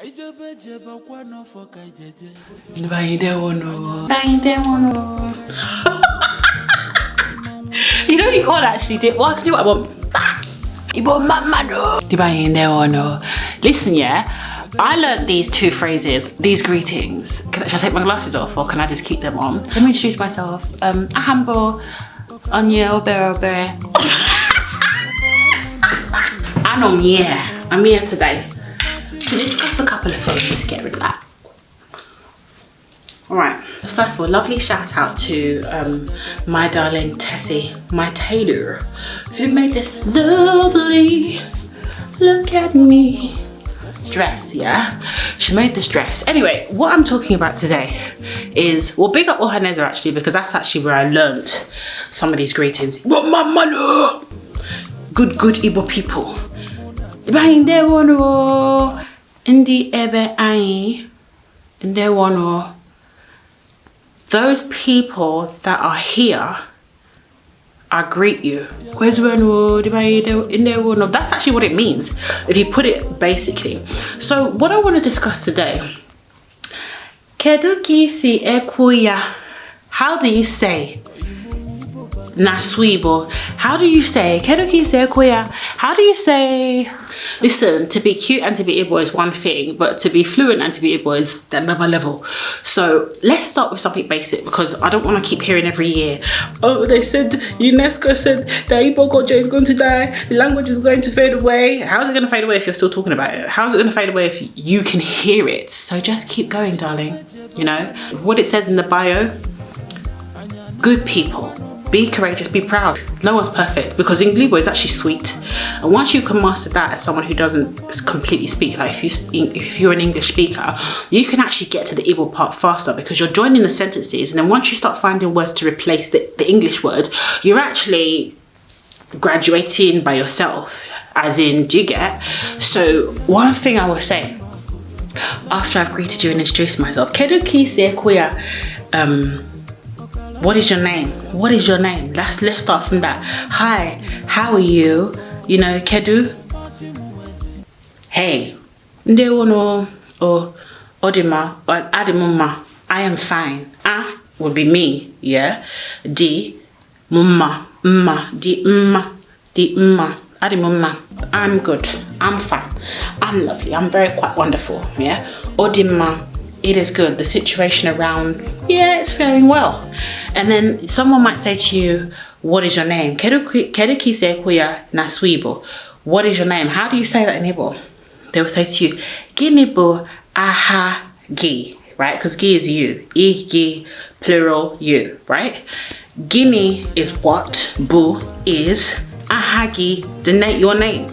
You know you can't actually do it. Well, I can do what I want. Listen, yeah, I learned these two phrases, these greetings. Should I take my glasses off or can I just keep them on? Let me introduce myself. Ahambo, Onye, Obere. I'm here today to discuss a couple of things to get rid of that. Alright, first of all, lovely shout out to my darling Tessie, my tailor, who made this lovely, look at me, dress, yeah? She made this dress. Anyway, what I'm talking about today is, well, big up Ohaneza actually, because that's actually where I learned some of these greetings. Good Igbo people. Those people that are here, I greet you. That's actually what it means if you put it basically. So what I want to discuss today, Kedu Isi Ekwu. How do you say Naswibo? How do you say Kedu Isi Ekwu? How do you say? Listen, to be cute and to be Igbo is one thing, but to be fluent and to be Igbo is another level. So let's start with something basic, because I don't want to keep hearing every year, oh, they said, UNESCO said that Igbo culture is going to die, the language is going to fade away. How is it going to fade away if you're still talking about it? How is it going to fade away if you can hear it? So just keep going, darling. You know, what it says in the bio, good people. Be courageous, be proud. No one's perfect, because Igbo is actually sweet. And once you can master that as someone who doesn't completely speak, like if you're an English speaker, you can actually get to the Igbo part faster because you're joining the sentences. And then once you start finding words to replace the English word, you're actually graduating by yourself, as in, do you get? So one thing I will say, after I've greeted you and introduced myself, Kedu Isi Ekwu. What is your name? What is your name? Let's start from that. Hi, how are you? You know, Kedu. Hey, Ndewono or Odima or Adimumma. I am fine. Ah would be me, yeah. Di mumma, di Adimumma. I'm good. I'm fine. I'm lovely. I'm quite wonderful, yeah. Odima. It is good. The situation around, yeah, it's faring well. And then someone might say to you, what is your name? Kedu Isi Ekwu Naswibo. What is your name? How do you say that in Igbo? They will say to you, Gini bo aha gi, right? Because gi is you. I, gi, plural, you, right? Gini is what, bu is, ahagi, your name,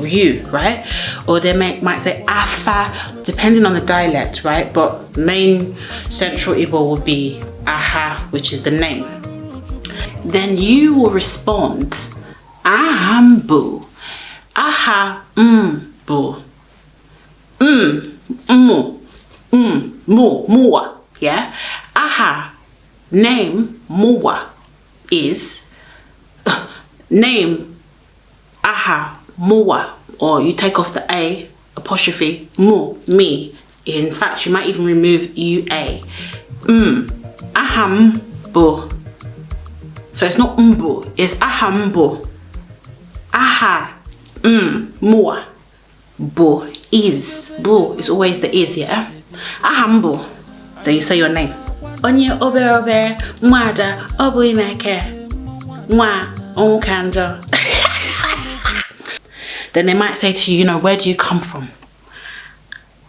you, right? Or they might say afa, depending on the dialect, right? But main central Igbo will be aha, which is the name. Then you will respond ahambu, aha, bu, muwa, yeah? Aha, name, muwa is name, aha, muwa, or you take off the a apostrophe, mu, me. In fact, you might even remove ua. Ahambo. So it's not mbo, it's ahambo. Aha, muwa. Bo is. Bo is always the is, yeah? Ahambo. Then you say your name. Onye obere, mwada, obu imeke, mwa. Then they might say to you, you know, where do you come from?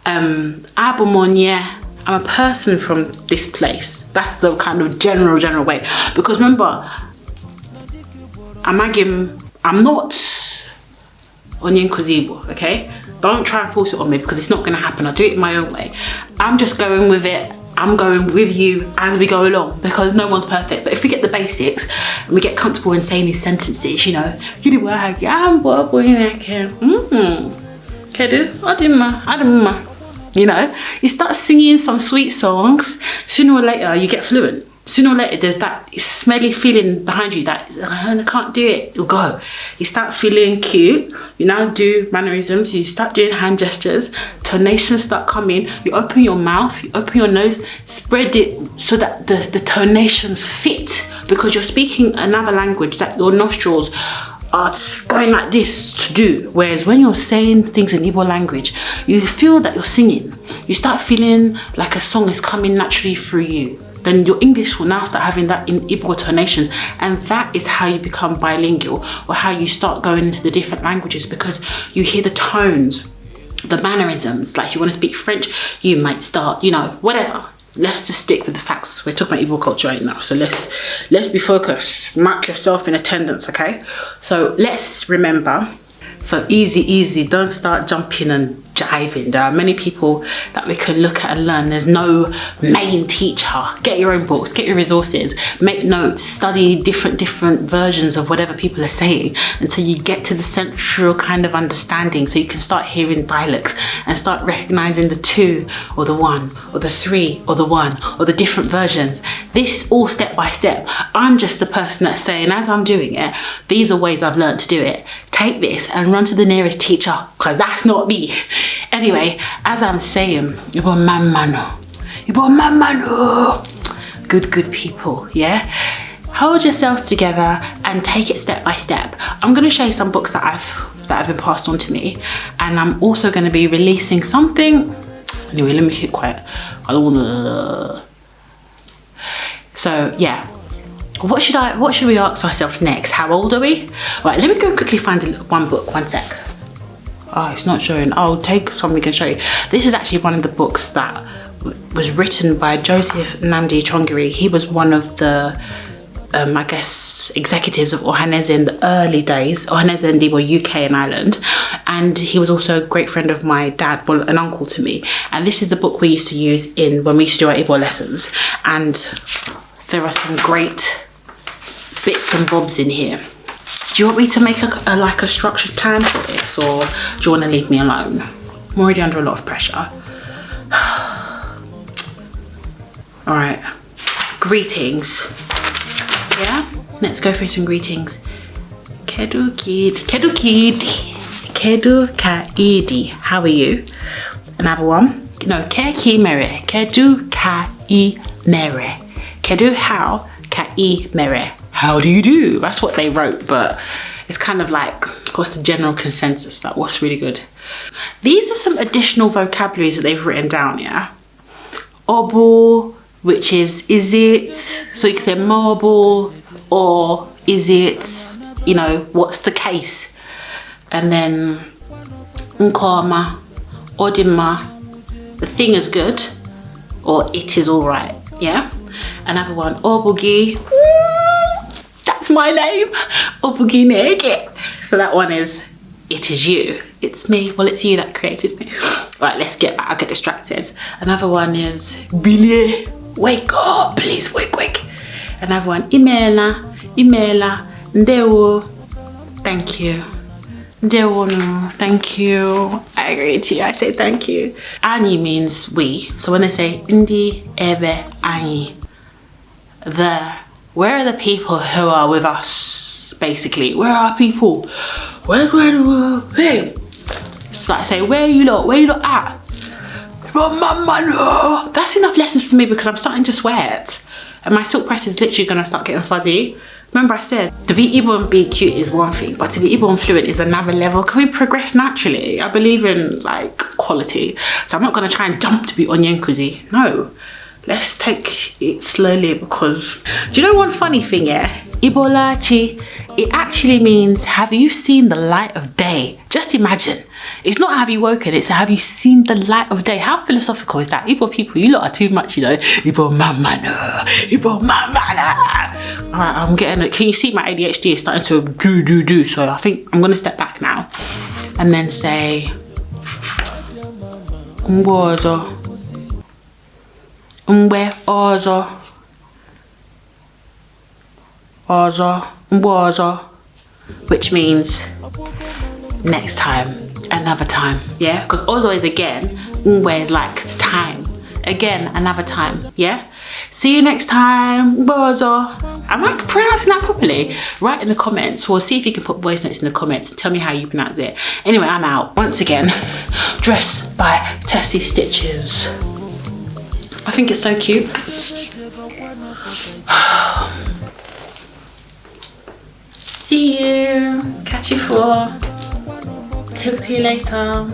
I'm a person from this place. That's the kind of general way. Because remember, I'm not Onye Igbo, okay? Don't try and force it on me because it's not going to happen. I'll do it my own way. I'm just going with it. I'm going with you as we go along because no one's perfect. But if we get the basics and we get comfortable in saying these sentences, you know, Kedu, Adimma, you know, you start singing some sweet songs, sooner or later you get fluent. sooner or later there's that smelly feeling behind you that I can't do it, it'll go. You start feeling cute, you now do mannerisms, you start doing hand gestures, tonations start coming, you open your mouth, you open your nose, spread it so that the tonations fit, because you're speaking another language that your nostrils are going like this to do. Whereas when you're saying things in Igbo language, you feel that you're singing. You start feeling like a song is coming naturally through you. Then your English will now start having that in Igbo tonations, and that is how you become bilingual, or how you start going into the different languages, because you hear the tones, the mannerisms. Like you want to speak French, you might start, you know, whatever. Let's just stick with the facts. We're talking about Igbo culture right now, so let's be focused. Mark yourself in attendance, okay? So let's remember. So easy, don't start jumping and jiving. There are many people that we can look at and learn. There's no main teacher. Get your own books, get your resources, make notes, study different versions of whatever people are saying until you get to the central kind of understanding, so you can start hearing dialects and start recognizing the 2 or the 1 or the 3 or the 1 or the different versions. This all step by step. I'm just the person that's saying, as I'm doing it, these are ways I've learned to do it. Take this and run to the nearest teacher, because that's not me. Anyway, as I'm saying, Ibo mamano, good people, yeah? Hold yourselves together and take it step by step. I'm going to show you some books that have been passed on to me, and I'm also going to be releasing something. Anyway, let me keep quiet. I don't want to. So yeah. What should we ask ourselves next? How old are we? Right, let me go quickly find one book, one sec. Oh, it's not showing. I'll take something and show you. This is actually one of the books that was written by Joseph Nnamdi Chongiri. He was one of the, I guess, executives of Ohaneze in the early days. Ohaneze and Igbo, UK and Ireland. And he was also a great friend of my dad, well, an uncle to me. And this is the book we used to use when we used to do our Igbo lessons. And there are some great bits and bobs in here. Do you want me to make a structured plan for this, or do you want to leave me alone? I'm already under a lot of pressure. All right, greetings. Yeah, let's go through some greetings. Kedu kaidi. How are you? Another one. No, ke ki mere. Kedu ka I mere. Kedu how ka I mere. How do you do? That's what they wrote, but it's kind of like, what's the general consensus? Like, what's really good? These are some additional vocabularies that they've written down, yeah? Obu, which is it? So you can say marble, or is it, you know, what's the case? And then nkoma, odima, the thing is good, or it is all right, yeah? Another one, obugi. That's my name, Obugi Nege. So that one is, it is you. It's me. Well, it's you that created me. Right, let's get back. I'll get distracted. Another one is, Billy, wake up, please, wake. Another one, Imela, Ndewo, thank you. Ndewo, no, thank you. I agree to you. I say thank you. Ani means we. So when they say Ndi Ebe Ani, where are the people who are with us, basically? Where are people? Where's where the world? Hey! It's like, say, where are you lot at? That's enough lessons for me, because I'm starting to sweat. And my silk press is literally gonna start getting fuzzy. Remember I said, to be Igbo and be cute is one thing, but to be Igbo and fluent is another level. Can we progress naturally? I believe in like quality. So I'm not gonna try and jump to be Onyenkuzi. No. Let's take it slowly, because do you know one funny thing, yeah? Ibolachi, it actually means, have you seen the light of day? Just imagine. It's not have you woken, it's have you seen the light of day? How philosophical is that? Igbo people, you lot are too much, you know. Igbo mamana. All right, I'm getting it. Can you see my ADHD is starting to do? So I think I'm gonna step back now and then say, Mbozo. Mgbe ọzọ, which means next time, another time, yeah? Because ozo is again, mgbe is like time, again, another time, yeah? See you next time. Bozo. Am I pronouncing that properly? Write in the comments, or see if you can put voice notes in the comments and tell me how you pronounce it. Anyway, I'm out once again, dressed by Tessie Stitches. I think it's so cute. See you. Catch you for. Talk to you later.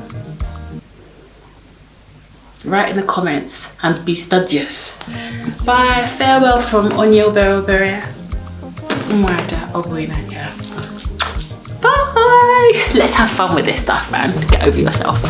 Write in the comments and be studious. Bye. Farewell from Onyo Berobere. Bye. Let's have fun with this stuff, man. Get over yourself.